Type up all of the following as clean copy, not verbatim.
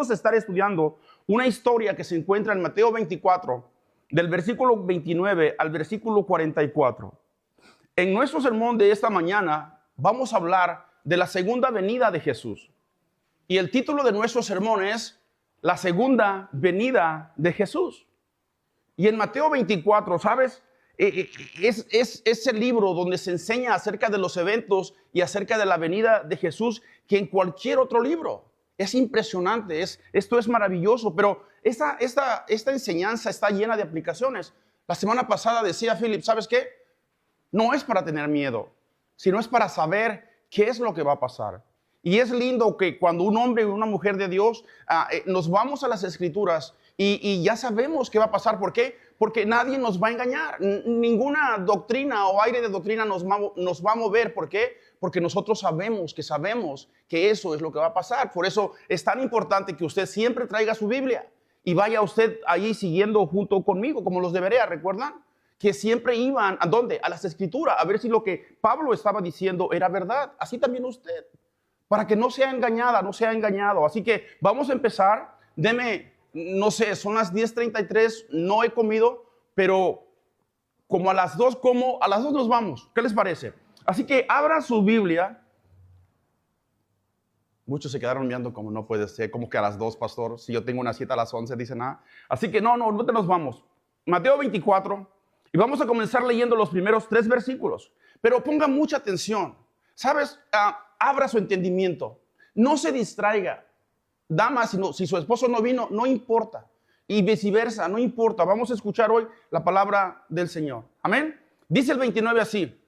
vamos a estar estudiando una historia que se encuentra en Mateo 24, del versículo 29 al versículo 44. En nuestro sermón de esta mañana vamos a hablar de la segunda venida de Jesús. Y el título de nuestro sermón es La segunda venida de Jesús. Y en Mateo 24, ¿sabes? Es el libro donde se enseña acerca de los eventos y acerca de la venida de Jesús que en cualquier otro libro. Es impresionante, esto es maravilloso, pero esta enseñanza está llena de aplicaciones. La semana pasada decía Philip, ¿sabes qué? No es para tener miedo, sino es para saber qué es lo que va a pasar. Y es lindo que cuando un hombre y una mujer de Dios nos vamos a las Escrituras y ya sabemos qué va a pasar. ¿Por qué? Porque nadie nos va a engañar. Ninguna doctrina o aire de doctrina nos va a mover. ¿Por qué? Porque nosotros sabemos que eso es lo que va a pasar. Por eso es tan importante que usted siempre traiga su Biblia y vaya usted ahí siguiendo junto conmigo, como los de Berea, ¿recuerdan? Que siempre iban, ¿a dónde? A las Escrituras, a ver si lo que Pablo estaba diciendo era verdad. Así también usted, para que no sea engañada, no sea engañado. Así que vamos a empezar. Deme, no sé, son las 10:33, no he comido, pero como a las 2 como, a las 2 nos vamos. ¿Qué les parece? Así que abra su Biblia. Muchos se quedaron mirando como no puede ser, como que a las 2, pastor. Si yo tengo una cita a las 11, dicen nada. Así que no te nos vamos. Mateo 24, y vamos a comenzar leyendo los primeros 3 versículos. Pero ponga mucha atención. ¿Sabes? Abra su entendimiento. No se distraiga. Dama, si su esposo no vino, no importa. Y viceversa, no importa. Vamos a escuchar hoy la palabra del Señor. Amén. Dice el 29 así.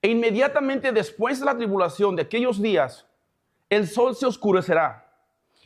E inmediatamente después de la tribulación de aquellos días, el sol se oscurecerá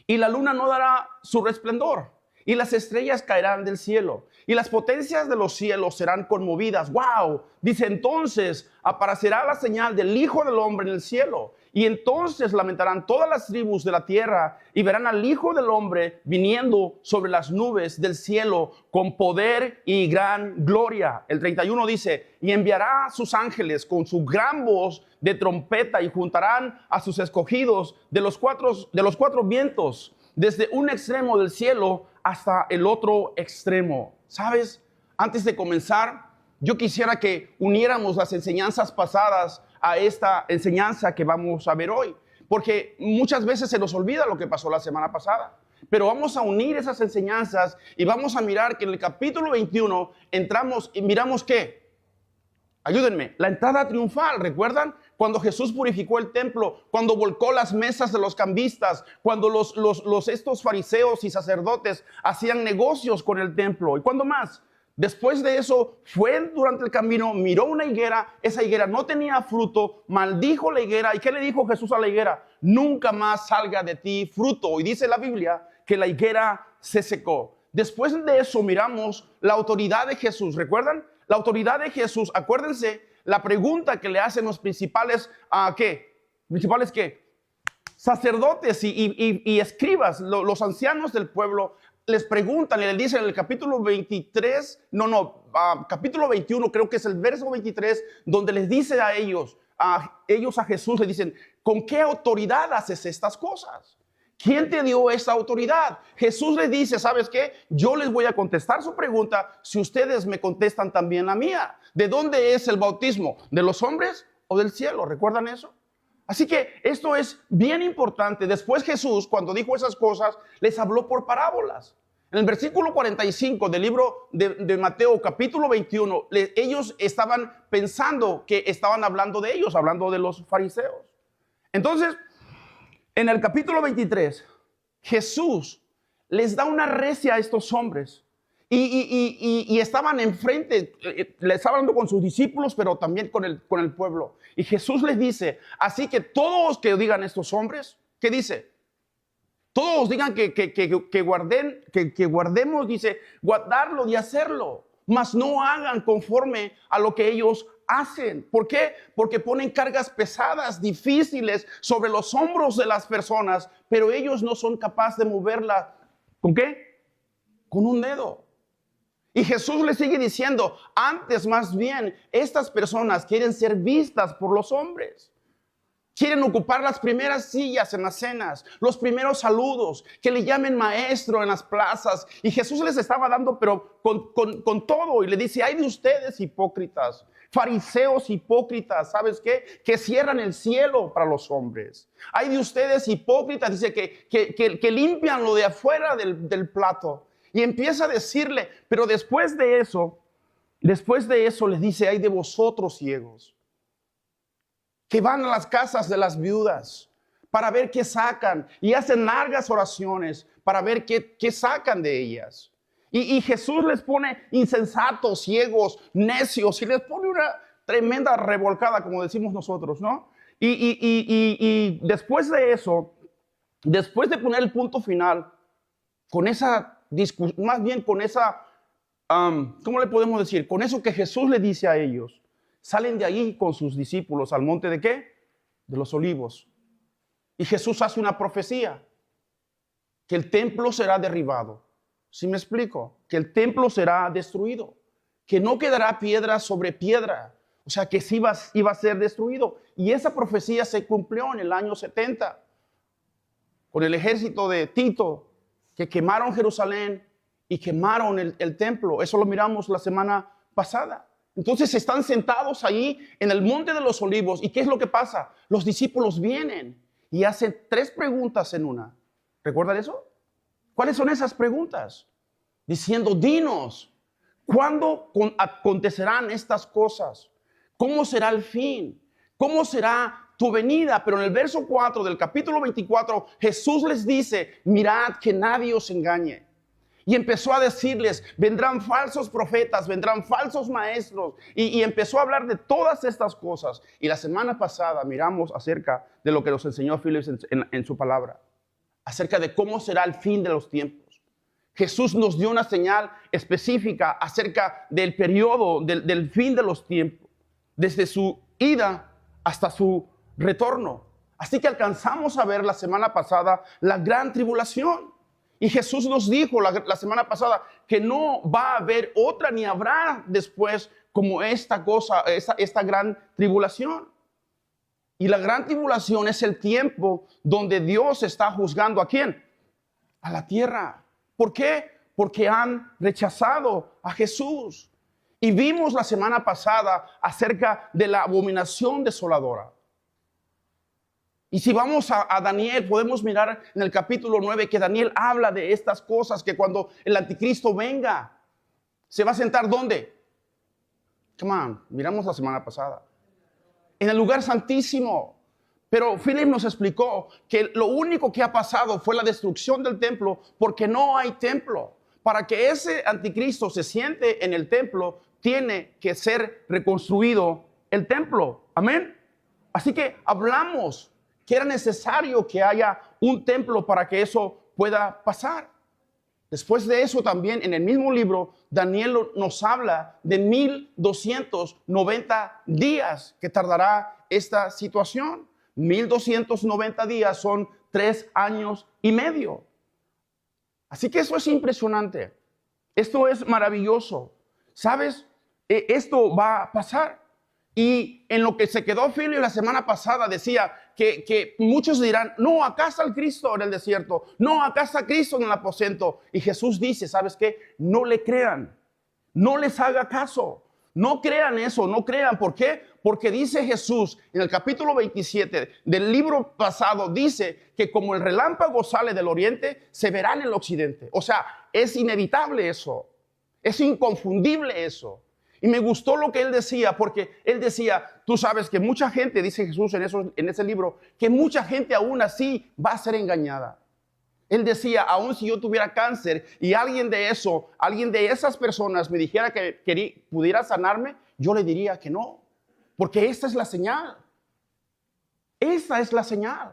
y la luna no dará su resplandor y las estrellas caerán del cielo y las potencias de los cielos serán conmovidas. ¡Wow! Dice, entonces aparecerá la señal del Hijo del Hombre en el cielo. Y entonces lamentarán todas las tribus de la tierra y verán al Hijo del Hombre viniendo sobre las nubes del cielo con poder y gran gloria. El 31 dice, y enviará a sus ángeles con su gran voz de trompeta y juntarán a sus escogidos de los cuatro vientos, desde un extremo del cielo hasta el otro extremo. ¿Sabes? Antes de comenzar, yo quisiera que uniéramos las enseñanzas pasadas a esta enseñanza que vamos a ver hoy, porque muchas veces se nos olvida lo que pasó la semana pasada, pero vamos a unir esas enseñanzas y vamos a mirar que en el capítulo 21 entramos y miramos ¿qué? Ayúdenme, la entrada triunfal, ¿recuerdan? Cuando Jesús purificó el templo, cuando volcó las mesas de los cambistas, cuando estos fariseos y sacerdotes hacían negocios con el templo. ¿Y cuándo más? Después de eso, fue durante el camino, miró una higuera, esa higuera no tenía fruto, maldijo la higuera. ¿Y qué le dijo Jesús a la higuera? Nunca más salga de ti fruto. Y dice la Biblia que la higuera se secó. Después de eso miramos la autoridad de Jesús, ¿recuerdan? La autoridad de Jesús, acuérdense, la pregunta que le hacen los principales, ¿qué? ¿Principales qué? Sacerdotes y escribas, los ancianos del pueblo, les preguntan y les dicen en el capítulo 23, capítulo 21, creo que es el verso 23, donde les dice a ellos a Jesús, le dicen, ¿con qué autoridad haces estas cosas? ¿Quién te dio esa autoridad? Jesús les dice, ¿sabes qué? Yo les voy a contestar su pregunta si ustedes me contestan también la mía. ¿De dónde es el bautismo? ¿De los hombres o del cielo? ¿Recuerdan eso? Así que esto es bien importante. Después Jesús, cuando dijo esas cosas, les habló por parábolas. En el versículo 45 del libro de Mateo, capítulo 21, ellos estaban pensando que estaban hablando de ellos, hablando de los fariseos. Entonces, en el capítulo 23, Jesús les da una recia a estos hombres y estaban enfrente, les estaba hablando con sus discípulos, pero también con el pueblo. Y Jesús les dice, así que todos que digan estos hombres, ¿qué dice? Todos digan que guardemos, dice, guardarlo y hacerlo, mas no hagan conforme a lo que ellos hacen. ¿Por qué? Porque ponen cargas pesadas, difíciles sobre los hombros de las personas, pero ellos no son capaces de moverla. ¿Con qué? Con un dedo. Y Jesús le sigue diciendo, antes más bien, estas personas quieren ser vistas por los hombres. Quieren ocupar las primeras sillas en las cenas, los primeros saludos, que le llamen maestro en las plazas. Y Jesús les estaba dando, pero con todo. Y le dice, ay de ustedes hipócritas, fariseos hipócritas, ¿sabes qué? Que cierran el cielo para los hombres. Ay de ustedes hipócritas, dice que limpian lo de afuera del plato. Y empieza a decirle, pero después de eso les dice, ay de vosotros ciegos, que van a las casas de las viudas para ver qué sacan y hacen largas oraciones para ver qué sacan de ellas. Y Jesús les pone insensatos, ciegos, necios, y les pone una tremenda revolcada, como decimos nosotros, ¿no? Y después de eso, después de poner el punto final, con esa discusión, más bien con esa, ¿cómo le podemos decir? Con eso que Jesús le dice a ellos, salen de ahí con sus discípulos al monte ¿de qué? De los Olivos. Y Jesús hace una profecía, que el templo será derribado. ¿Sí me explico? Que el templo será destruido, que no quedará piedra sobre piedra, o sea que sí iba a ser destruido. Y esa profecía se cumplió en el año 70, con el ejército de Tito, que quemaron Jerusalén y quemaron el templo. Eso lo miramos la semana pasada. Entonces están sentados ahí en el monte de los Olivos. ¿Y qué es lo que pasa? Los discípulos vienen y hacen 3 preguntas en una. ¿Recuerdan eso? ¿Cuáles son esas preguntas? Diciendo, dinos, ¿cuándo acontecerán estas cosas? ¿Cómo será el fin? ¿Cómo será tu venida? Pero en el verso 4 del capítulo 24, Jesús les dice, mirad que nadie os engañe. Y empezó a decirles, vendrán falsos profetas, vendrán falsos maestros. Y empezó a hablar de todas estas cosas. Y la semana pasada miramos acerca de lo que nos enseñó Phillips en su palabra. Acerca de cómo será el fin de los tiempos. Jesús nos dio una señal específica acerca del periodo, del fin de los tiempos. Desde su ida hasta su retorno. Así que alcanzamos a ver la semana pasada la gran tribulación. Y Jesús nos dijo la semana pasada que no va a haber otra ni habrá después como esta cosa, esta gran tribulación. Y la gran tribulación es el tiempo donde Dios está juzgando ¿a quién? A la tierra. ¿Por qué? Porque han rechazado a Jesús. Y vimos la semana pasada acerca de la abominación desoladora. Y si vamos a Daniel, podemos mirar en el capítulo 9 que Daniel habla de estas cosas, que cuando el anticristo venga, se va a sentar ¿dónde? Come on, miramos la semana pasada. En el lugar santísimo. Pero Philip nos explicó que lo único que ha pasado fue la destrucción del templo porque no hay templo. Para que ese anticristo se siente en el templo, tiene que ser reconstruido el templo. Amén. Así que hablamos que era necesario que haya un templo para que eso pueda pasar. Después de eso también en el mismo libro, Daniel nos habla de 1290 días que tardará esta situación. 1290 días son 3 años y medio. Así que eso es impresionante. Esto es maravilloso. ¿Sabes? Esto va a pasar. Y en lo que se quedó Filio la semana pasada decía que muchos dirán, no, acá está el Cristo en el desierto, no, acá está Cristo en el aposento. Y Jesús dice, ¿sabes qué? No le crean, no les haga caso, no crean eso, no crean. ¿Por qué? Porque dice Jesús en el capítulo 27 del libro pasado, dice que como el relámpago sale del oriente, se verá en el occidente. O sea, es inevitable eso, es inconfundible eso. Y me gustó lo que él decía, porque él decía, tú sabes que mucha gente, dice Jesús en ese libro, que mucha gente aún así va a ser engañada. Él decía, aún si yo tuviera cáncer y alguien de esas personas me dijera que pudiera sanarme, yo le diría que no, porque esta es la señal. Esta es la señal.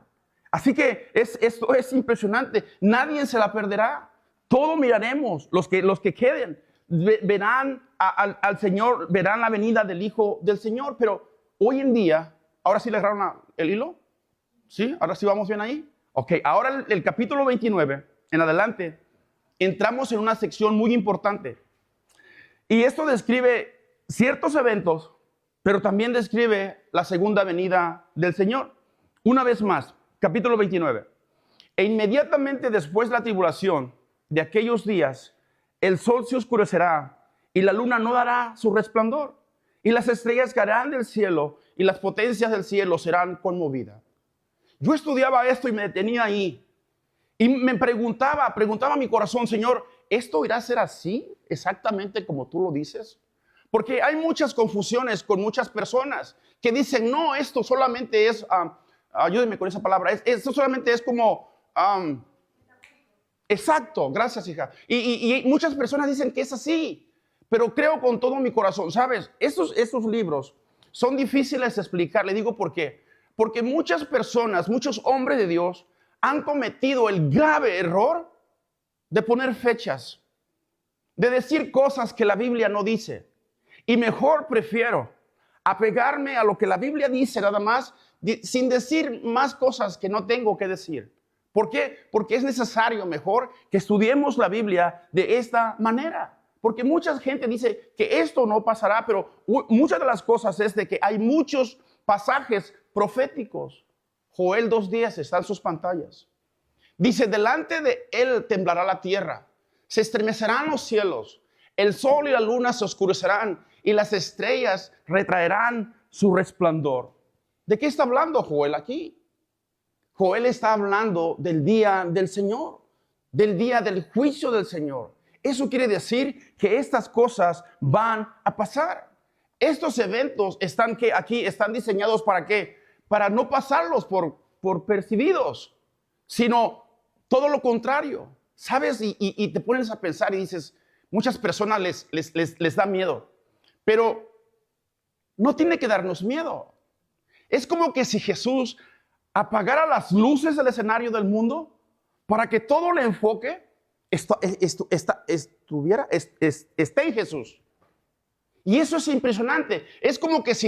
Así que esto es impresionante, nadie se la perderá. Todo miraremos, los que queden. Verán al Señor, verán la venida del Hijo del Señor. Pero hoy en día, ¿ahora sí le agarraron el hilo? ¿Sí? ¿Ahora sí vamos bien ahí? Ok, ahora el capítulo 29, en adelante, entramos en una sección muy importante. Y esto describe ciertos eventos, pero también describe la segunda venida del Señor. Una vez más, capítulo 29. E inmediatamente después de la tribulación de aquellos días, el sol se oscurecerá y la luna no dará su resplandor, y las estrellas caerán del cielo y las potencias del cielo serán conmovidas. Yo estudiaba esto y me detenía ahí y me preguntaba a mi corazón, Señor, ¿esto irá a ser así exactamente como tú lo dices? Porque hay muchas confusiones con muchas personas que dicen, no, esto solamente es, ayúdenme con esa palabra, esto solamente es como, exacto, gracias hija. Y muchas personas dicen que es así. Pero creo con todo mi corazón, ¿sabes? Estos libros son difíciles de explicar. Le digo por qué. Porque muchas personas, muchos hombres de Dios han cometido el grave error de poner fechas, de decir cosas que la Biblia no dice. Y mejor prefiero apegarme a lo que la Biblia dice nada más, sin decir más cosas que no tengo que decir. ¿Por qué? Porque es necesario mejor que estudiemos la Biblia de esta manera. Porque mucha gente dice que esto no pasará, pero muchas de las cosas es de que hay muchos pasajes proféticos. Joel 2:10 está en sus pantallas. Dice, delante de él temblará la tierra, se estremecerán los cielos, el sol y la luna se oscurecerán y las estrellas retraerán su resplandor. ¿De qué está hablando Joel aquí? Joel está hablando del día del Señor, del día del juicio del Señor. Eso quiere decir que estas cosas van a pasar. Estos eventos están diseñados ¿para qué? Para no pasarlos por percibidos, sino todo lo contrario. ¿Sabes? Y te pones a pensar y dices, muchas personas les da miedo, pero no tiene que darnos miedo. Es como que si Jesús apagara las luces del escenario del mundo para que todo el enfoque esté en Jesús. Y eso es impresionante. Es como que si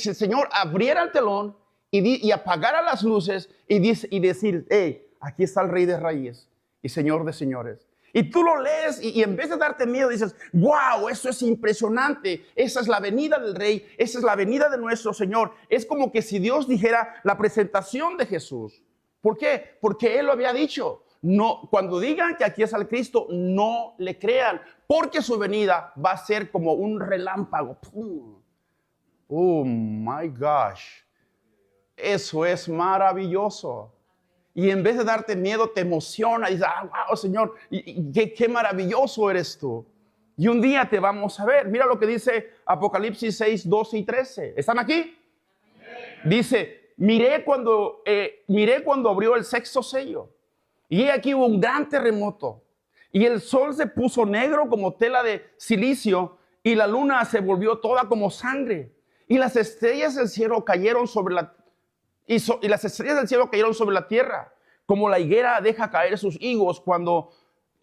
el Señor abriera el telón y apagara las luces y decir, hey, aquí está el Rey de Reyes y Señor de Señores. Y tú lo lees y en vez de darte miedo dices, wow, eso es impresionante. Esa es la venida del Rey, esa es la venida de nuestro Señor. Es como que si Dios dijera la presentación de Jesús. ¿Por qué? Porque Él lo había dicho. No, cuando digan que aquí es al Cristo, no le crean, porque su venida va a ser como un relámpago. ¡Pum! Oh my gosh, eso es maravilloso. Y en vez de darte miedo, te emociona y dices, wow, Señor, qué maravilloso eres tú. Y un día te vamos a ver. Mira lo que dice Apocalipsis 6, 12 y 13. ¿Están aquí? Dice, miré cuando abrió el sexto sello. Y aquí hubo un gran terremoto, y el sol se puso negro como tela de silicio, y la luna se volvió toda como sangre, y las estrellas del cielo cayeron sobre la tierra, como la higuera deja caer sus higos cuando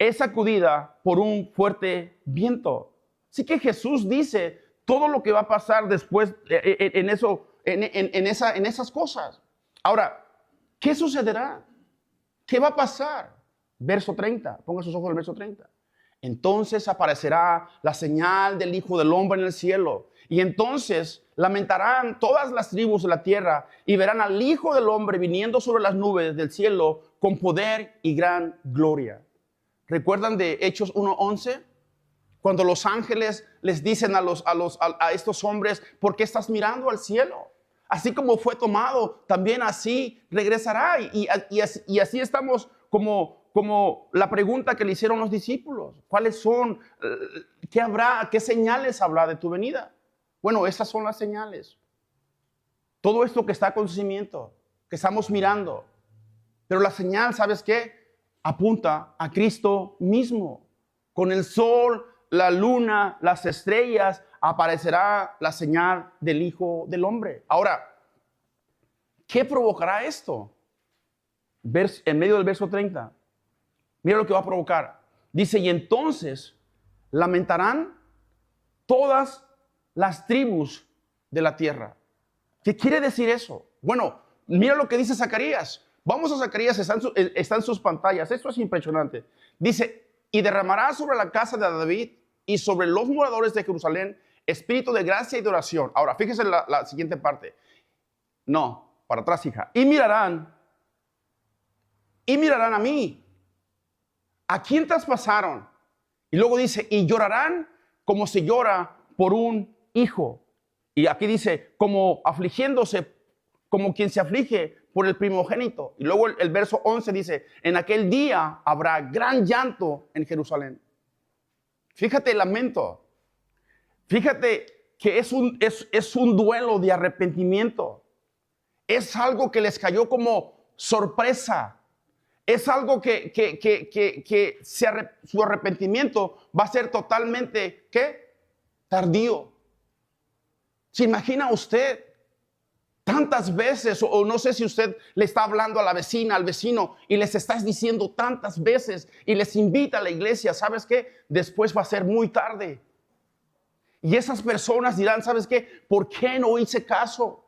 es sacudida por un fuerte viento. Así que Jesús dice todo lo que va a pasar después en esas cosas. Ahora, ¿qué sucederá? ¿Qué va a pasar? Verso 30. Ponga sus ojos en el verso 30. Entonces aparecerá la señal del Hijo del Hombre en el cielo. Y entonces lamentarán todas las tribus de la tierra y verán al Hijo del Hombre viniendo sobre las nubes del cielo con poder y gran gloria. ¿Recuerdan de Hechos 1:11? Cuando los ángeles les dicen a estos hombres, ¿por qué estás mirando al cielo? Así como fue tomado, también así regresará. Y así estamos como la pregunta que le hicieron los discípulos. ¿Cuáles son? ¿Qué habrá? ¿Qué señales habrá de tu venida? Bueno, esas son las señales. Todo esto que está con conocimiento, que estamos mirando. Pero la señal, ¿sabes qué? Apunta a Cristo mismo. Con el sol, la luna, las estrellas, aparecerá la señal del Hijo del Hombre. Ahora, ¿qué provocará esto? En medio del verso 30. Mira lo que va a provocar. Dice, y entonces lamentarán todas las tribus de la tierra. ¿Qué quiere decir eso? Bueno, mira lo que dice Zacarías. Vamos a Zacarías, está en sus pantallas. Esto es impresionante. Dice, y derramará sobre la casa de David y sobre los moradores de Jerusalén espíritu de gracia y de oración. Ahora, fíjese la siguiente parte. No, para atrás, hija. Y mirarán a mí. ¿A quién traspasaron? Y luego dice, y llorarán como se llora por un hijo. Y aquí dice, como afligiéndose, como quien se aflige por el primogénito. Y luego el verso 11 dice, en aquel día habrá gran llanto en Jerusalén. Fíjate el lamento. Fíjate que es un duelo de arrepentimiento. Es algo que les cayó como sorpresa. Es algo que su arrepentimiento va a ser totalmente, ¿qué? Tardío. ¿Se imagina usted tantas veces, o no sé si usted le está hablando a la vecina, al vecino, y les estás diciendo tantas veces, y les invita a la iglesia, ¿sabes qué? Después va a ser muy tarde. Y esas personas dirán, ¿sabes qué? ¿Por qué no hice caso?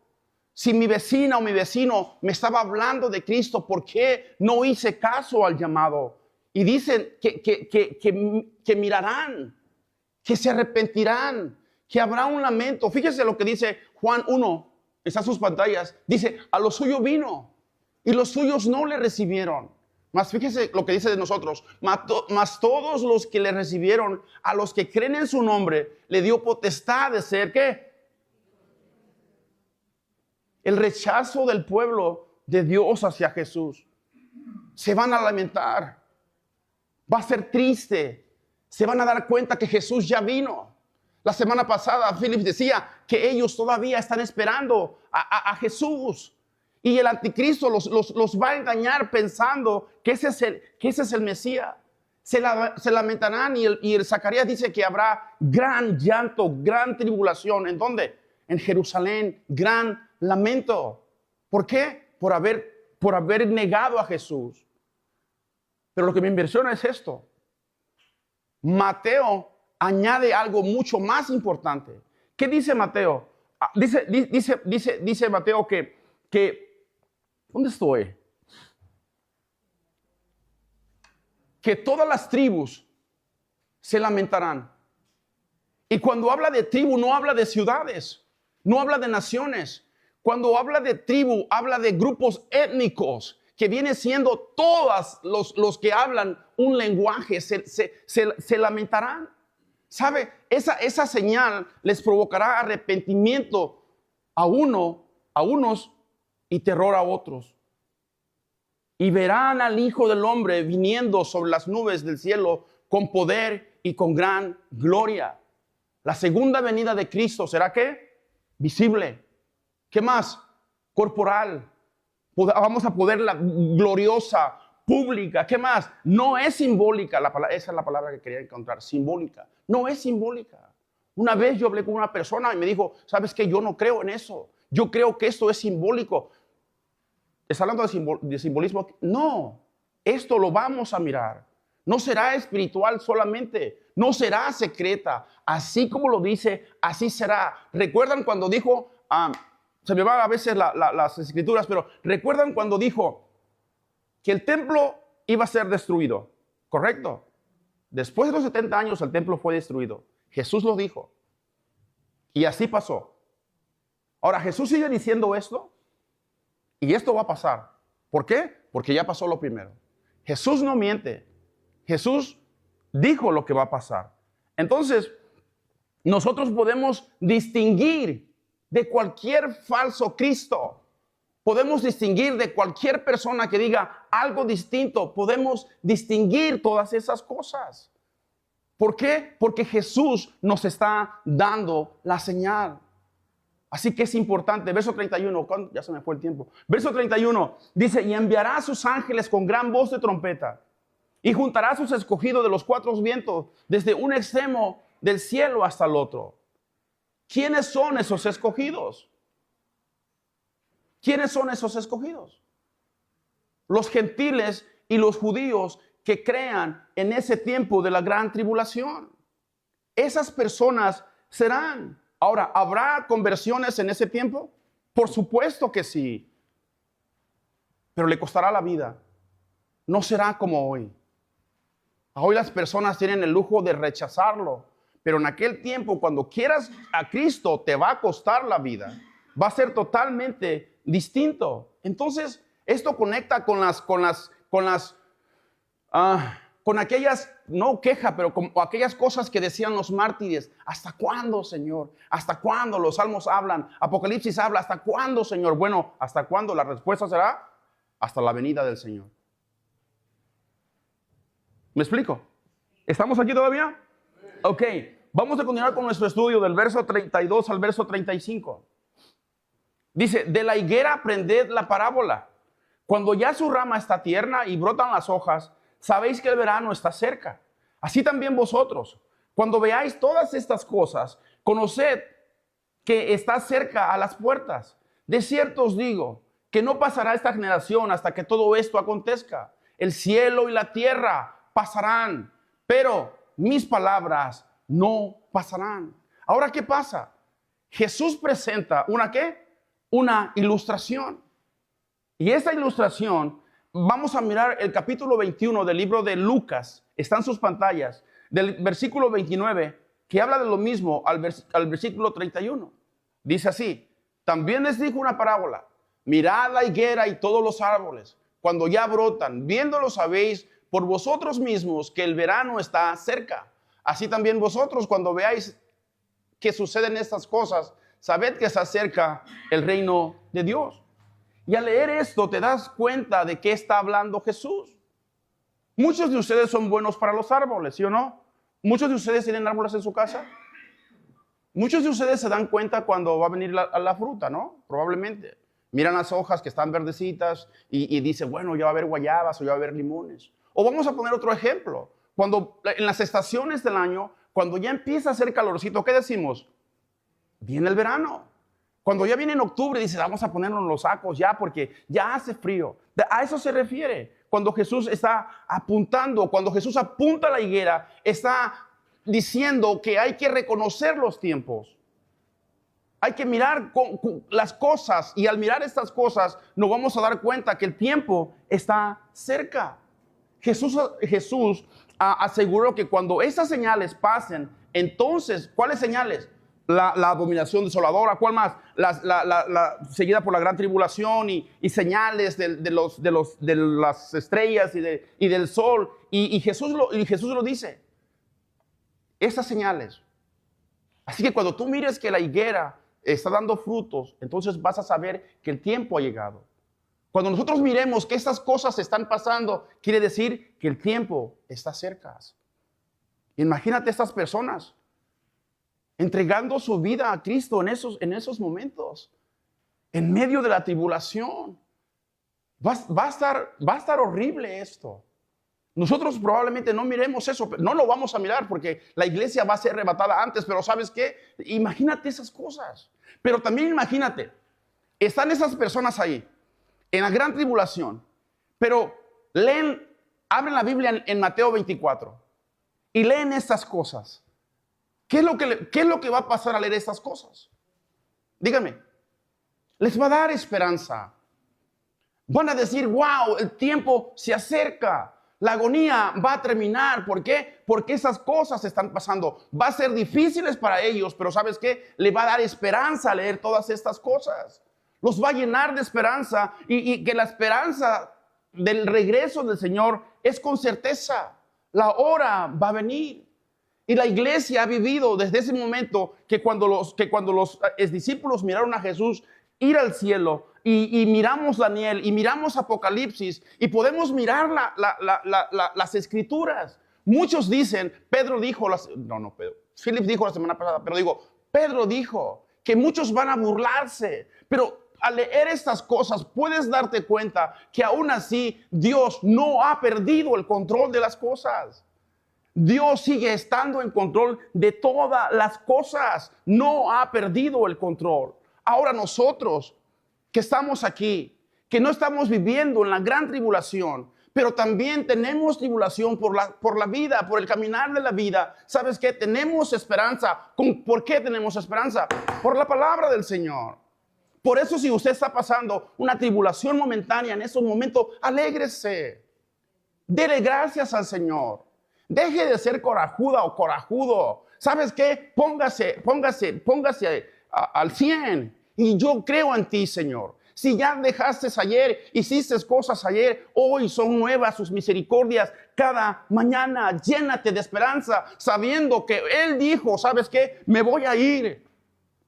Si mi vecina o mi vecino me estaba hablando de Cristo, ¿por qué no hice caso al llamado? Y dicen que mirarán, que se arrepentirán, que habrá un lamento. Fíjese lo que dice Juan 1, está en sus pantallas. Dice, a los suyos vino y los suyos no le recibieron. Mas fíjese lo que dice de nosotros. Mas todos los que le recibieron, a los que creen en su nombre, le dio potestad de ser, ¿qué? El rechazo del pueblo de Dios hacia Jesús. Se van a lamentar. Va a ser triste. Se van a dar cuenta que Jesús ya vino. La semana pasada Philip decía que ellos todavía están esperando a Jesús. Y el anticristo los va a engañar pensando que ese es el Mesías. Se lamentarán y el Zacarías dice que habrá gran llanto, gran tribulación. ¿En dónde? En Jerusalén, gran lamento. ¿Por qué? Por haber negado a Jesús. Pero lo que me impresiona es esto. Mateo añade algo mucho más importante. ¿Qué dice Mateo? Dice Mateo que ¿dónde estoy? Que todas las tribus se lamentarán. Y cuando habla de tribu, no habla de ciudades, no habla de naciones. Cuando habla de tribu, habla de grupos étnicos, que viene siendo todos los que hablan un lenguaje, se lamentarán. ¿Sabe? Esa señal les provocará arrepentimiento a unos y terror a otros. Y verán al Hijo del Hombre viniendo sobre las nubes del cielo con poder y con gran gloria. La segunda venida de Cristo será ¿qué? Visible. ¿Qué más? Corporal. Vamos a poderla gloriosa, pública. ¿Qué más? No es simbólica. Esa es la palabra que quería encontrar. Simbólica. No es simbólica. Una vez yo hablé con una persona y me dijo, ¿sabes qué? Yo no creo en eso. Yo creo que esto es simbólico. ¿Está hablando de simbolismo? No. Esto lo vamos a mirar. No será espiritual solamente. No será secreta. Así como lo dice, así será. ¿Recuerdan cuando dijo... se me van a veces las escrituras, pero ¿recuerdan cuando dijo que el templo iba a ser destruido? ¿Correcto? Después de los 70 años el templo fue destruido. Jesús lo dijo. Y así pasó. Ahora, Jesús sigue diciendo esto y esto va a pasar. ¿Por qué? Porque ya pasó lo primero. Jesús no miente. Jesús dijo lo que va a pasar. Entonces, nosotros podemos distinguir de cualquier falso Cristo. Podemos distinguir de cualquier persona que diga algo distinto. Podemos distinguir todas esas cosas. ¿Por qué? Porque Jesús nos está dando la señal. Así que es importante. Verso 31, ya se me fue el tiempo. Verso 31 dice, y enviará a sus ángeles con gran voz de trompeta y juntará a sus escogidos de los cuatro vientos desde un extremo del cielo hasta el otro. ¿Quiénes son esos escogidos? ¿Quiénes son esos escogidos? Los gentiles y los judíos que crean en ese tiempo de la gran tribulación. Esas personas serán. Ahora, ¿habrá conversiones en ese tiempo? Por supuesto que sí. Pero le costará la vida. No será como hoy. Hoy las personas tienen el lujo de rechazarlo. Pero en aquel tiempo, cuando quieras a Cristo, te va a costar la vida. va a ser totalmente distinto. Entonces, esto conecta con aquellas, no queja, pero con aquellas cosas que decían los mártires. ¿Hasta cuándo, Señor? ¿Hasta cuándo? Los salmos hablan, Apocalipsis habla, ¿hasta cuándo, Señor? Bueno, ¿hasta cuándo? La respuesta será hasta la venida del Señor. ¿Me explico? ¿Estamos aquí todavía? Ok, vamos a continuar con nuestro estudio del verso 32 al verso 35. Dice, de la higuera aprended la parábola. Cuando ya su rama está tierna y brotan las hojas, sabéis que el verano está cerca. Así también vosotros, cuando veáis todas estas cosas, conoced que está cerca a las puertas. De cierto os digo, que no pasará esta generación hasta que todo esto acontezca. El cielo y la tierra pasarán, pero mis palabras no pasarán. Ahora, ¿qué pasa? Jesús presenta ¿una qué? Una ilustración. Y esta ilustración, vamos a mirar el capítulo 21 del libro de Lucas, está en sus pantallas, del versículo 29, que habla de lo mismo al versículo 31. Dice así, también les dijo una parábola, mirad la higuera y todos los árboles, cuando ya brotan, viéndolo sabéis por vosotros mismos que el verano está cerca. Así también vosotros, cuando veáis que suceden estas cosas, sabed que está cerca el reino de Dios. Y al leer esto te das cuenta de qué está hablando Jesús. Muchos de ustedes son buenos para los árboles, ¿sí o no? Muchos de ustedes tienen árboles en su casa. Muchos de ustedes se dan cuenta cuando va a venir la fruta, ¿no? Probablemente. Miran las hojas que están verdecitas y dicen, bueno, ya va a haber guayabas o ya va a haber limones. O vamos a poner otro ejemplo. Cuando en las estaciones del año, cuando ya empieza a hacer calorcito, ¿qué decimos? Viene el verano. Cuando ya viene en octubre, dice, vamos a ponernos los sacos ya porque ya hace frío. A eso se refiere. Cuando Jesús está apuntando, cuando Jesús apunta a la higuera, está diciendo que hay que reconocer los tiempos. Hay que mirar las cosas y al mirar estas cosas nos vamos a dar cuenta que el tiempo está cerca. Jesús aseguró que cuando esas señales pasen, entonces, ¿cuáles señales? La abominación desoladora, ¿cuál más? Seguida por la gran tribulación y señales de las estrellas y del sol. Y Jesús lo dice. Esas señales. Así que cuando tú mires que la higuera está dando frutos, entonces vas a saber que el tiempo ha llegado. Cuando nosotros miremos que estas cosas están pasando, quiere decir que el tiempo está cerca. Imagínate estas personas entregando su vida a Cristo en esos momentos, en medio de la tribulación. Va a estar horrible esto. Nosotros probablemente no miremos eso, no lo vamos a mirar porque la iglesia va a ser arrebatada antes, pero ¿sabes qué? Imagínate esas cosas. Pero también imagínate, están esas personas ahí, en la gran tribulación, pero abren la Biblia en Mateo 24 y leen estas cosas. ¿Qué es lo que va a pasar al leer estas cosas? Díganme, les va a dar esperanza. Van a decir, wow, el tiempo se acerca. La agonía va a terminar. ¿Por qué? Porque esas cosas están pasando. Va a ser difíciles para ellos, pero ¿sabes qué? Le va a dar esperanza leer todas estas cosas. Los va a llenar de esperanza y que la esperanza del regreso del Señor es con certeza. La hora va a venir. Y la iglesia ha vivido desde ese momento que cuando los discípulos miraron a Jesús ir al cielo y miramos Daniel y miramos Apocalipsis y podemos mirar las escrituras. Muchos dicen, Philip dijo la semana pasada, pero Pedro dijo que muchos van a burlarse, pero al leer estas cosas puedes darte cuenta que aún así Dios no ha perdido el control de las cosas. Dios sigue estando en control de todas las cosas. No ha perdido el control. Ahora nosotros que estamos aquí, que no estamos viviendo en la gran tribulación, pero también tenemos tribulación por la vida, por el caminar de la vida. ¿Sabes qué? Tenemos esperanza. ¿Por qué tenemos esperanza? Por la palabra del Señor. Por eso si usted está pasando una tribulación momentánea en esos momentos, alégrese. Dele gracias al Señor. Deje de ser corajuda o corajudo. ¿Sabes qué? Póngase al 100 Y yo creo en ti, Señor. Si ya dejaste ayer, hiciste cosas ayer, hoy son nuevas sus misericordias cada mañana. Llénate de esperanza, sabiendo que Él dijo, ¿sabes qué? Me voy a ir,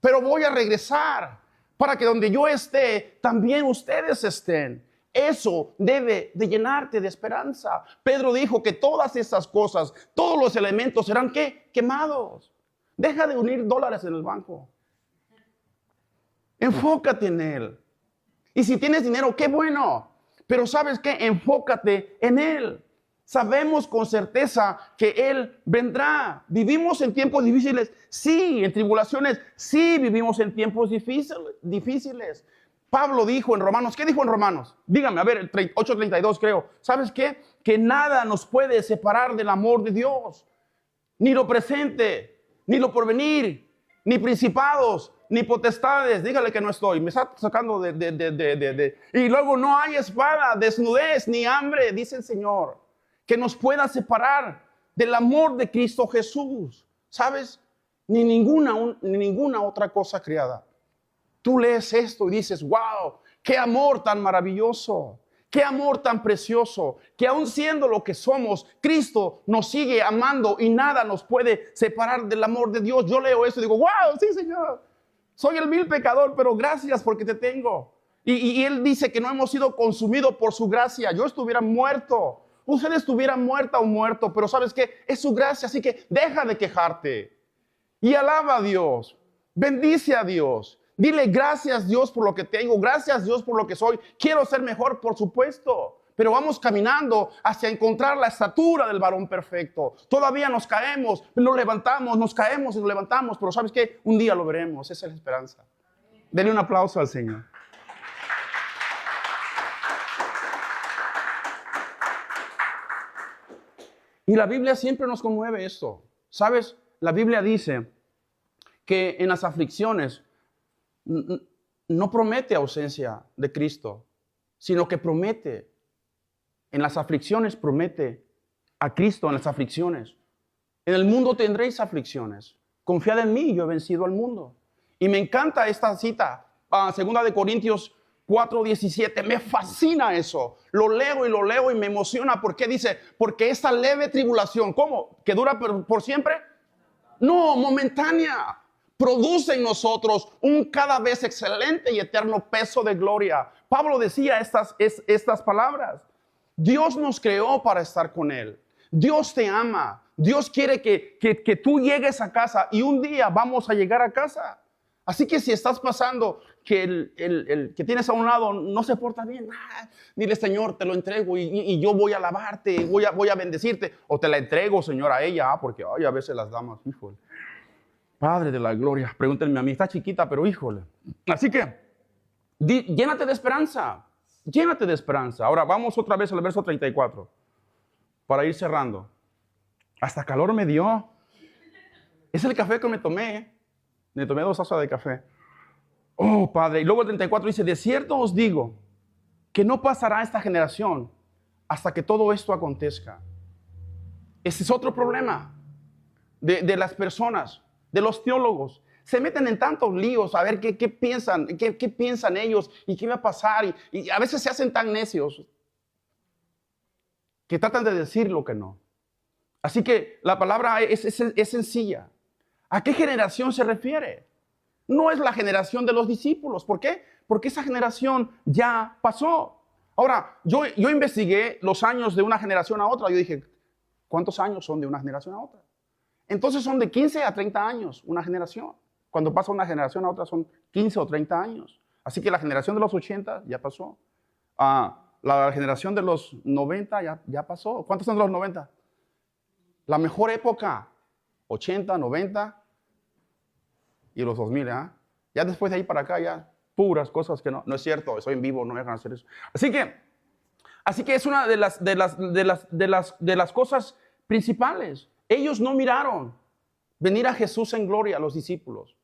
pero voy a regresar para que donde yo esté, también ustedes estén. Eso debe de llenarte de esperanza. Pedro dijo que todas estas cosas, todos los elementos serán ¿qué? Quemados. Deja de unir dólares en el banco. Enfócate en Él. Y si tienes dinero, qué bueno. Pero ¿sabes qué? Enfócate en Él. Sabemos con certeza que Él vendrá. ¿Vivimos en tiempos difíciles? Sí. ¿En tribulaciones? Sí, vivimos en tiempos difíciles. Pablo dijo en Romanos, ¿qué dijo en Romanos? Dígame, a ver, el 8:32 creo. ¿Sabes qué? Que nada nos puede separar del amor de Dios. Ni lo presente, ni lo porvenir, ni principados, ni potestades. Dígale que no estoy. Me está sacando Y luego no hay espada, desnudez, ni hambre, dice el Señor, que nos pueda separar del amor de Cristo Jesús. ¿Sabes? Ni ninguna otra cosa creada. Tú lees esto y dices, wow, qué amor tan maravilloso, qué amor tan precioso, que aun siendo lo que somos, Cristo nos sigue amando y nada nos puede separar del amor de Dios. Yo leo eso y digo, wow, sí, Señor, soy el vil pecador, pero gracias porque te tengo. Y Él dice que no hemos sido consumidos por su gracia. Yo estuviera muerto, usted estuviera muerta o muerto, pero ¿sabes qué? Es su gracia, así que deja de quejarte y alaba a Dios, bendice a Dios. Dile gracias Dios por lo que tengo, gracias Dios por lo que soy. Quiero ser mejor, por supuesto, pero vamos caminando hacia encontrar la estatura del varón perfecto. Todavía nos caemos, nos levantamos, nos caemos y nos levantamos, pero ¿sabes qué? Un día lo veremos, esa es la esperanza. Denle un aplauso al Señor. Y la Biblia siempre nos conmueve esto. ¿Sabes? La Biblia dice que en las aflicciones no promete ausencia de Cristo, sino que promete, en las aflicciones promete a Cristo en las aflicciones. En el mundo tendréis aflicciones. Confiad en mí, yo he vencido al mundo. Y me encanta esta cita, 2 de Corintios 4:17. Me fascina eso. Lo leo y me emociona porque dice, porque esta leve tribulación, ¿cómo? ¿Que dura por siempre? No, momentánea. Produce en nosotros un cada vez excelente y eterno peso de gloria. Pablo decía estas palabras. Dios nos creó para estar con Él. Dios te ama. Dios quiere que tú llegues a casa y un día vamos a llegar a casa. Así que si estás pasando que el que tienes a un lado no se porta bien, dile, Señor, te lo entrego y yo voy a alabarte, voy a bendecirte. O te la entrego, Señor, a ella, porque a veces las damas, híjole. Padre de la gloria, pregúntenme a mí, está chiquita, pero híjole. Así que, llénate de esperanza, llénate de esperanza. Ahora vamos otra vez al verso 34, para ir cerrando. Hasta calor me dio. Es el café que me tomé 2 tazas de café. Oh, Padre. Y luego el 34 dice, de cierto os digo, que no pasará esta generación hasta que todo esto acontezca. Ese es otro problema de las personas, de los teólogos. Se meten en tantos líos a ver qué piensan, qué piensan ellos y qué va a pasar. Y a veces se hacen tan necios que tratan de decir lo que no. Así que la palabra es sencilla. ¿A qué generación se refiere? No es la generación de los discípulos. ¿Por qué? Porque esa generación ya pasó. Ahora, yo investigué los años de una generación a otra. Yo dije, ¿cuántos años son de una generación a otra? Entonces son de 15 a 30 años una generación. Cuando pasa una generación a otra son 15 o 30 años. Así que la generación de los 80 ya pasó. La generación de los 90 ya pasó. ¿Cuántos son de los 90? La mejor época, 80, 90 y los 2000. Ya después de ahí para acá ya puras cosas que no es cierto. Estoy en vivo, no me dejan hacer eso. Así que es una de las cosas principales. Ellos no miraron venir a Jesús en gloria a los discípulos.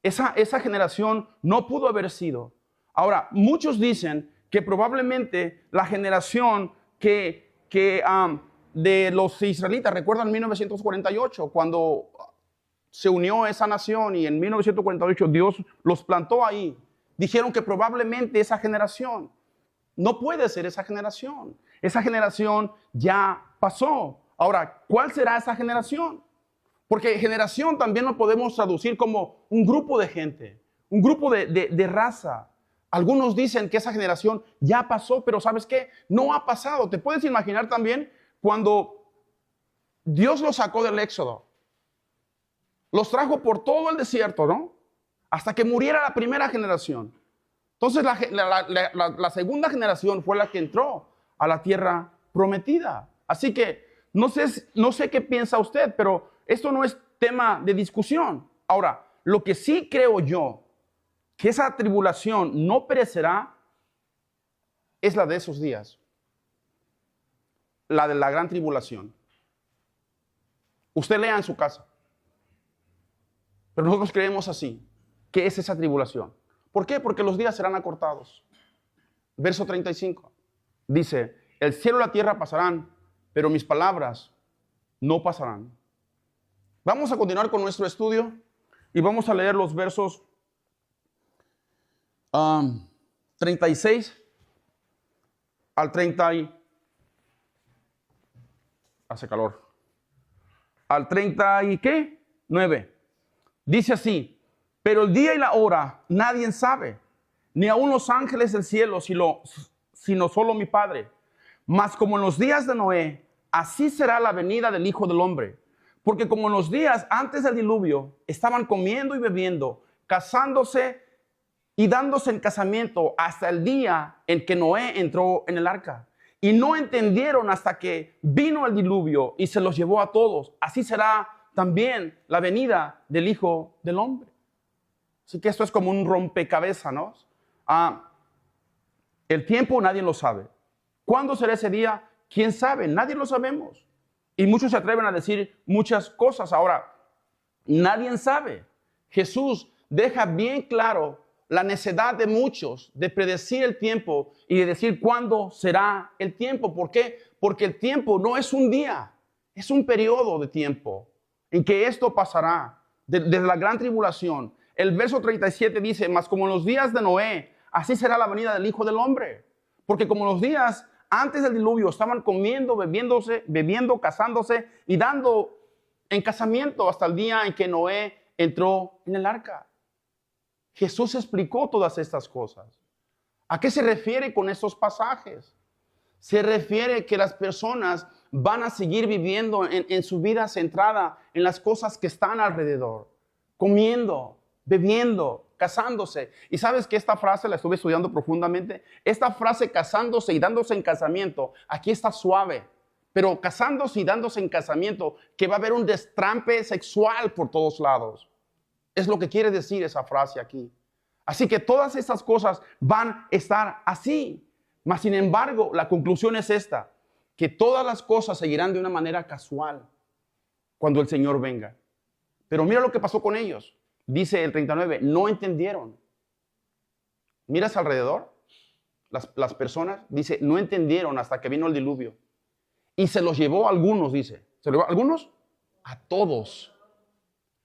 Esa generación no pudo haber sido. Ahora, muchos dicen que probablemente la generación de los israelitas, recuerdan 1948, cuando se unió esa nación y en 1948 Dios los plantó ahí, dijeron que probablemente esa generación no puede ser esa generación. Esa generación ya pasó. Ahora, ¿cuál será esa generación? Porque generación también lo podemos traducir como un grupo de gente, un grupo de raza. Algunos dicen que esa generación ya pasó, pero ¿sabes qué? No ha pasado. ¿Te puedes imaginar también cuando Dios los sacó del Éxodo? Los trajo por todo el desierto, ¿no? Hasta que muriera la primera generación. Entonces la segunda generación fue la que entró a la tierra prometida. Así que no sé qué piensa usted, pero esto no es tema de discusión. Ahora, lo que sí creo yo, que esa tribulación no perecerá, es la de esos días. La de la gran tribulación. Usted lea en su casa. Pero nosotros creemos así. ¿Qué es esa tribulación? ¿Por qué? Porque los días serán acortados. Verso 35. Dice, el cielo y la tierra pasarán, pero mis palabras no pasarán. Vamos a continuar con nuestro estudio y vamos a leer los versos 36 al 30 y... Hace calor. Al 30 y ¿qué? 9. Dice así, pero el día y la hora nadie sabe, ni aun los ángeles del cielo, sino solo mi Padre. Mas como en los días de Noé, así será la venida del Hijo del Hombre. Porque como en los días antes del diluvio, estaban comiendo y bebiendo, casándose y dándose en casamiento hasta el día en que Noé entró en el arca. Y no entendieron hasta que vino el diluvio y se los llevó a todos. Así será también la venida del Hijo del Hombre. Así que esto es como un rompecabezas, ¿no? El tiempo nadie lo sabe. ¿Cuándo será ese día? ¿Quién sabe? Nadie lo sabemos. Y muchos se atreven a decir muchas cosas. Ahora, nadie sabe. Jesús deja bien claro la necedad de muchos de predecir el tiempo y de decir cuándo será el tiempo. ¿Por qué? Porque el tiempo no es un día, es un periodo de tiempo en que esto pasará desde la gran tribulación. El verso 37 dice, mas como en los días de Noé, así será la venida del Hijo del Hombre. Porque como los días antes del diluvio estaban comiendo, bebiendo, casándose y dando en casamiento hasta el día en que Noé entró en el arca. Jesús explicó todas estas cosas. ¿A qué se refiere con estos pasajes? Se refiere que las personas van a seguir viviendo en su vida centrada en las cosas que están alrededor, comiendo, bebiendo, casándose. Y sabes que esta frase la estuve estudiando profundamente. Esta frase casándose y dándose en casamiento, aquí está suave, pero casándose y dándose en casamiento, que va a haber un destrampe sexual por todos lados. Es lo que quiere decir esa frase aquí. Así que todas estas cosas van a estar así. Mas, sin embargo, la conclusión es esta, que todas las cosas seguirán de una manera casual cuando el Señor venga. Pero mira lo que pasó con ellos. Dice el 39, no entendieron. Miras alrededor, las personas, dice, no entendieron hasta que vino el diluvio. Y se los llevó a algunos, dice. ¿Se los llevó a algunos? A todos.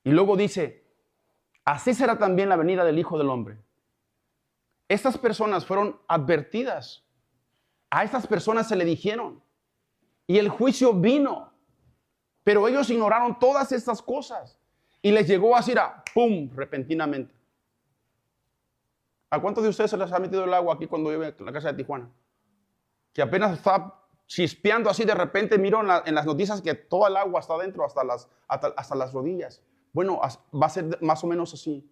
Y luego dice, así será también la venida del Hijo del Hombre. Estas personas fueron advertidas. A estas personas se le dijeron. Y el juicio vino. Pero ellos ignoraron todas estas cosas. Y les llegó así ¡pum!, repentinamente. ¿A cuántos de ustedes se les ha metido el agua aquí cuando vive en la casa de Tijuana? Que apenas está chispeando así de repente, miro en las noticias que toda el agua está adentro hasta las rodillas. Bueno, va a ser más o menos así.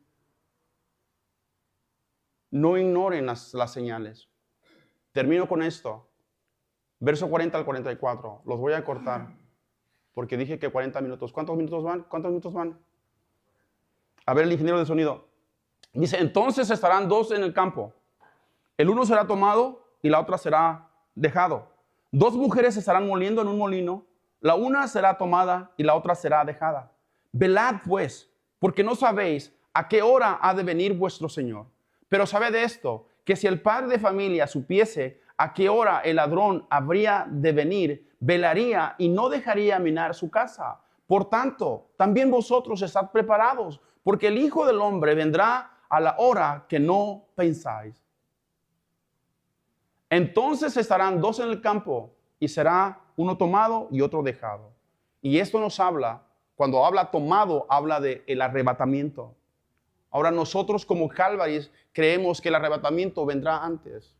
No ignoren las señales. Termino con esto. Verso 40 al 44. Los voy a cortar porque dije que 40 minutos. ¿Cuántos minutos van? ¿Cuántos minutos van? A ver, el ingeniero de sonido. Dice, entonces estarán dos en el campo. El uno será tomado y la otra será dejado. Dos mujeres estarán moliendo en un molino. La una será tomada y la otra será dejada. Velad pues, porque no sabéis a qué hora ha de venir vuestro Señor. Pero sabed esto, que si el padre de familia supiese a qué hora el ladrón habría de venir, velaría y no dejaría minar su casa. Por tanto, también vosotros estad preparados, porque el Hijo del Hombre vendrá a la hora que no pensáis. Entonces estarán dos en el campo y será uno tomado y otro dejado. Y esto nos habla, cuando habla tomado, habla del arrebatamiento. Ahora nosotros como Calvaris creemos que el arrebatamiento vendrá antes.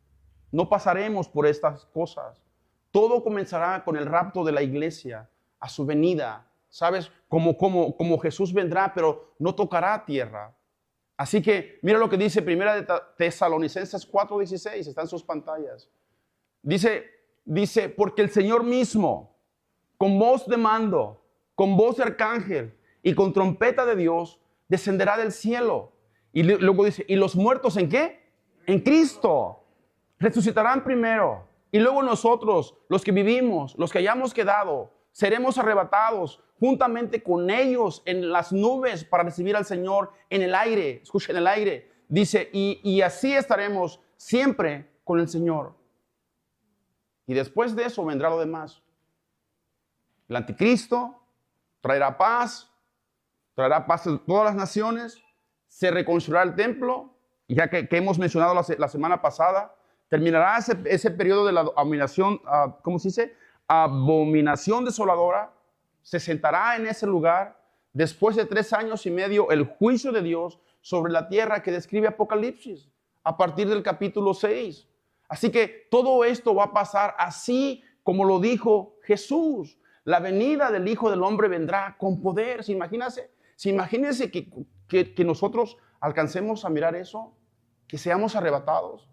No pasaremos por estas cosas. Todo comenzará con el rapto de la iglesia a su venida. ¿Sabes? Como Jesús vendrá, pero no tocará tierra. Así que mira lo que dice Primera de Tesalonicenses 4:16, está en sus pantallas. Dice, porque el Señor mismo, con voz de mando, con voz de arcángel y con trompeta de Dios, descenderá del cielo. Y luego dice, ¿y los muertos en qué? En Cristo. Resucitarán primero. Y luego nosotros, los que vivimos, los que hayamos quedado, seremos arrebatados juntamente con ellos en las nubes para recibir al Señor en el aire. Escuchen, en el aire. Dice, y así estaremos siempre con el Señor. Y después de eso vendrá lo demás. El anticristo traerá paz en todas las naciones, se reconstruirá el templo, ya que hemos mencionado la semana pasada, terminará ese periodo de la abominación, ¿cómo se dice? Abominación desoladora, se sentará en ese lugar, después de 3 años y medio, el juicio de Dios sobre la tierra que describe Apocalipsis, a partir del capítulo 6. Así que todo esto va a pasar así como lo dijo Jesús. La venida del Hijo del Hombre vendrá con poder. Imagínense que nosotros alcancemos a mirar eso, que seamos arrebatados.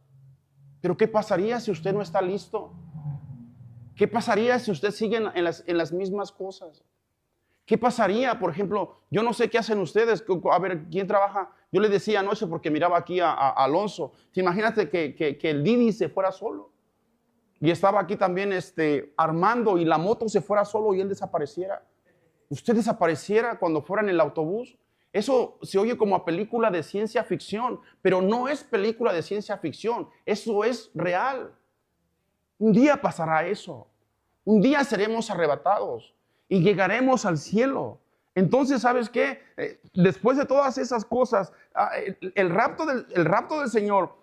Pero ¿qué pasaría si usted no está listo? ¿Qué pasaría si usted sigue en las mismas cosas? ¿Qué pasaría, por ejemplo? Yo no sé qué hacen ustedes. A ver, ¿quién trabaja? Yo le decía anoche porque miraba aquí a Alonso. Imagínate que el Didi se fuera solo. Y estaba aquí también Armando y la moto se fuera solo y él desapareciera. Usted desapareciera cuando fuera en el autobús. Eso se oye como a película de ciencia ficción, pero no es película de ciencia ficción. Eso es real. Un día pasará eso. Un día seremos arrebatados y llegaremos al cielo. Entonces, ¿sabes qué? Después de todas esas cosas, el rapto del Señor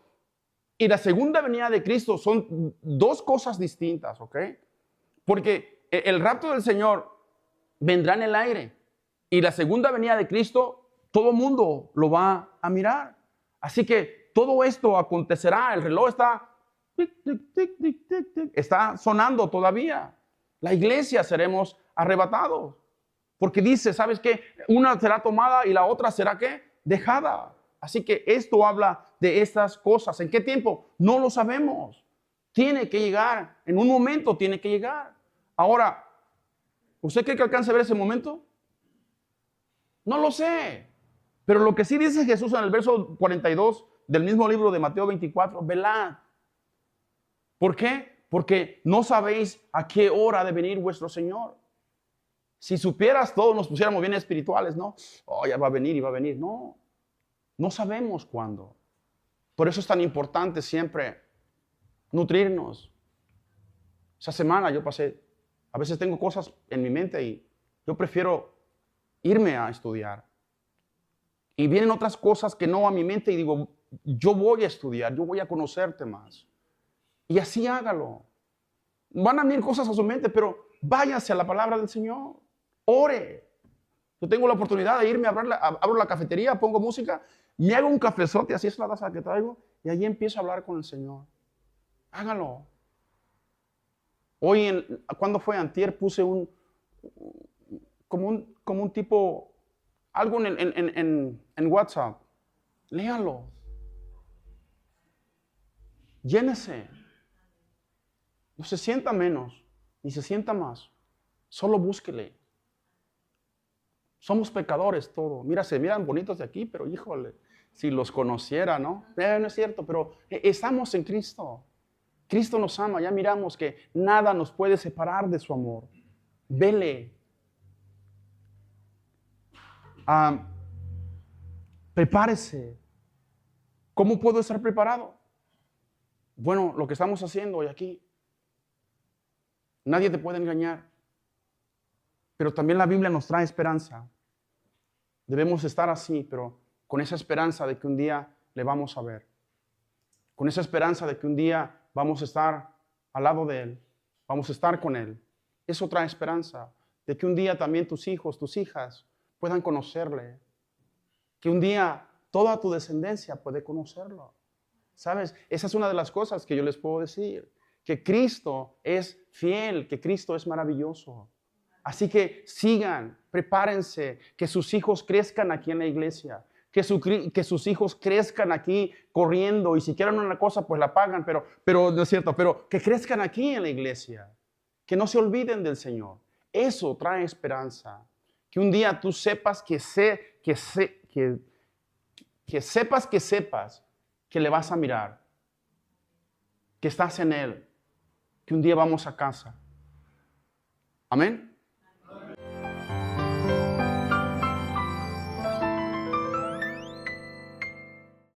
y la segunda venida de Cristo son dos cosas distintas, ¿ok? Porque el rapto del Señor vendrá en el aire y la segunda venida de Cristo, todo el mundo lo va a mirar. Así que todo esto acontecerá. El reloj está tic, tic, tic, tic, tic, tic, está sonando todavía. La iglesia seremos arrebatados. Porque dice, ¿sabes qué? Una será tomada y la otra será ¿qué? Dejada. Así que esto habla de estas cosas. ¿En qué tiempo? No lo sabemos. Tiene que llegar. En un momento tiene que llegar. Ahora, ¿usted cree que alcance a ver ese momento? No lo sé. Pero lo que sí dice Jesús en el verso 42 del mismo libro de Mateo 24, velad. ¿Por qué? Porque no sabéis a qué hora ha de venir vuestro Señor. Si supieras, todos nos pusiéramos bien espirituales, ¿no? Oh, ya va a venir y va a venir. No, no sabemos cuándo. Por eso es tan importante siempre nutrirnos. Esa semana yo pasé, a veces tengo cosas en mi mente y yo prefiero irme a estudiar. Y vienen otras cosas que no a mi mente y digo, yo voy a estudiar, yo voy a conocerte más. Y así hágalo. Van a venir cosas a su mente, pero váyase a la palabra del Señor. Ore. Yo tengo la oportunidad de irme, abro la cafetería, pongo música, me hago un cafezote, así es la taza que traigo, y allí empiezo a hablar con el Señor. Hágalo. Hoy, ¿cuándo fue? Antier puse como un tipo, algo en WhatsApp. Léalo. Llénese. No se sienta menos, ni se sienta más. Solo búsquele. Somos pecadores todos. Mira, se miran bonitos de aquí, pero híjole, si los conociera, ¿no? No es cierto, pero estamos en Cristo. Cristo nos ama. Ya miramos que nada nos puede separar de su amor. Vele. Prepárese. ¿Cómo puedo estar preparado? Bueno, lo que estamos haciendo hoy aquí. Nadie te puede engañar. Pero también la Biblia nos trae esperanza. Debemos estar así, pero con esa esperanza de que un día le vamos a ver. Con esa esperanza de que un día vamos a estar al lado de Él. Vamos a estar con Él. Eso trae esperanza. De que un día también tus hijos, tus hijas puedan conocerle. Que un día toda tu descendencia puede conocerlo. ¿Sabes? Esa es una de las cosas que yo les puedo decir. Que Cristo es fiel, que Cristo es maravilloso. Así que sigan, prepárense, que sus hijos crezcan aquí en la iglesia. Que sus hijos crezcan aquí corriendo y si quieren una cosa pues la pagan, pero no es cierto, pero que crezcan aquí en la iglesia. Que no se olviden del Señor. Eso trae esperanza. Que un día tú sepas que sepas que le vas a mirar, que estás en Él, que un día vamos a casa. Amén.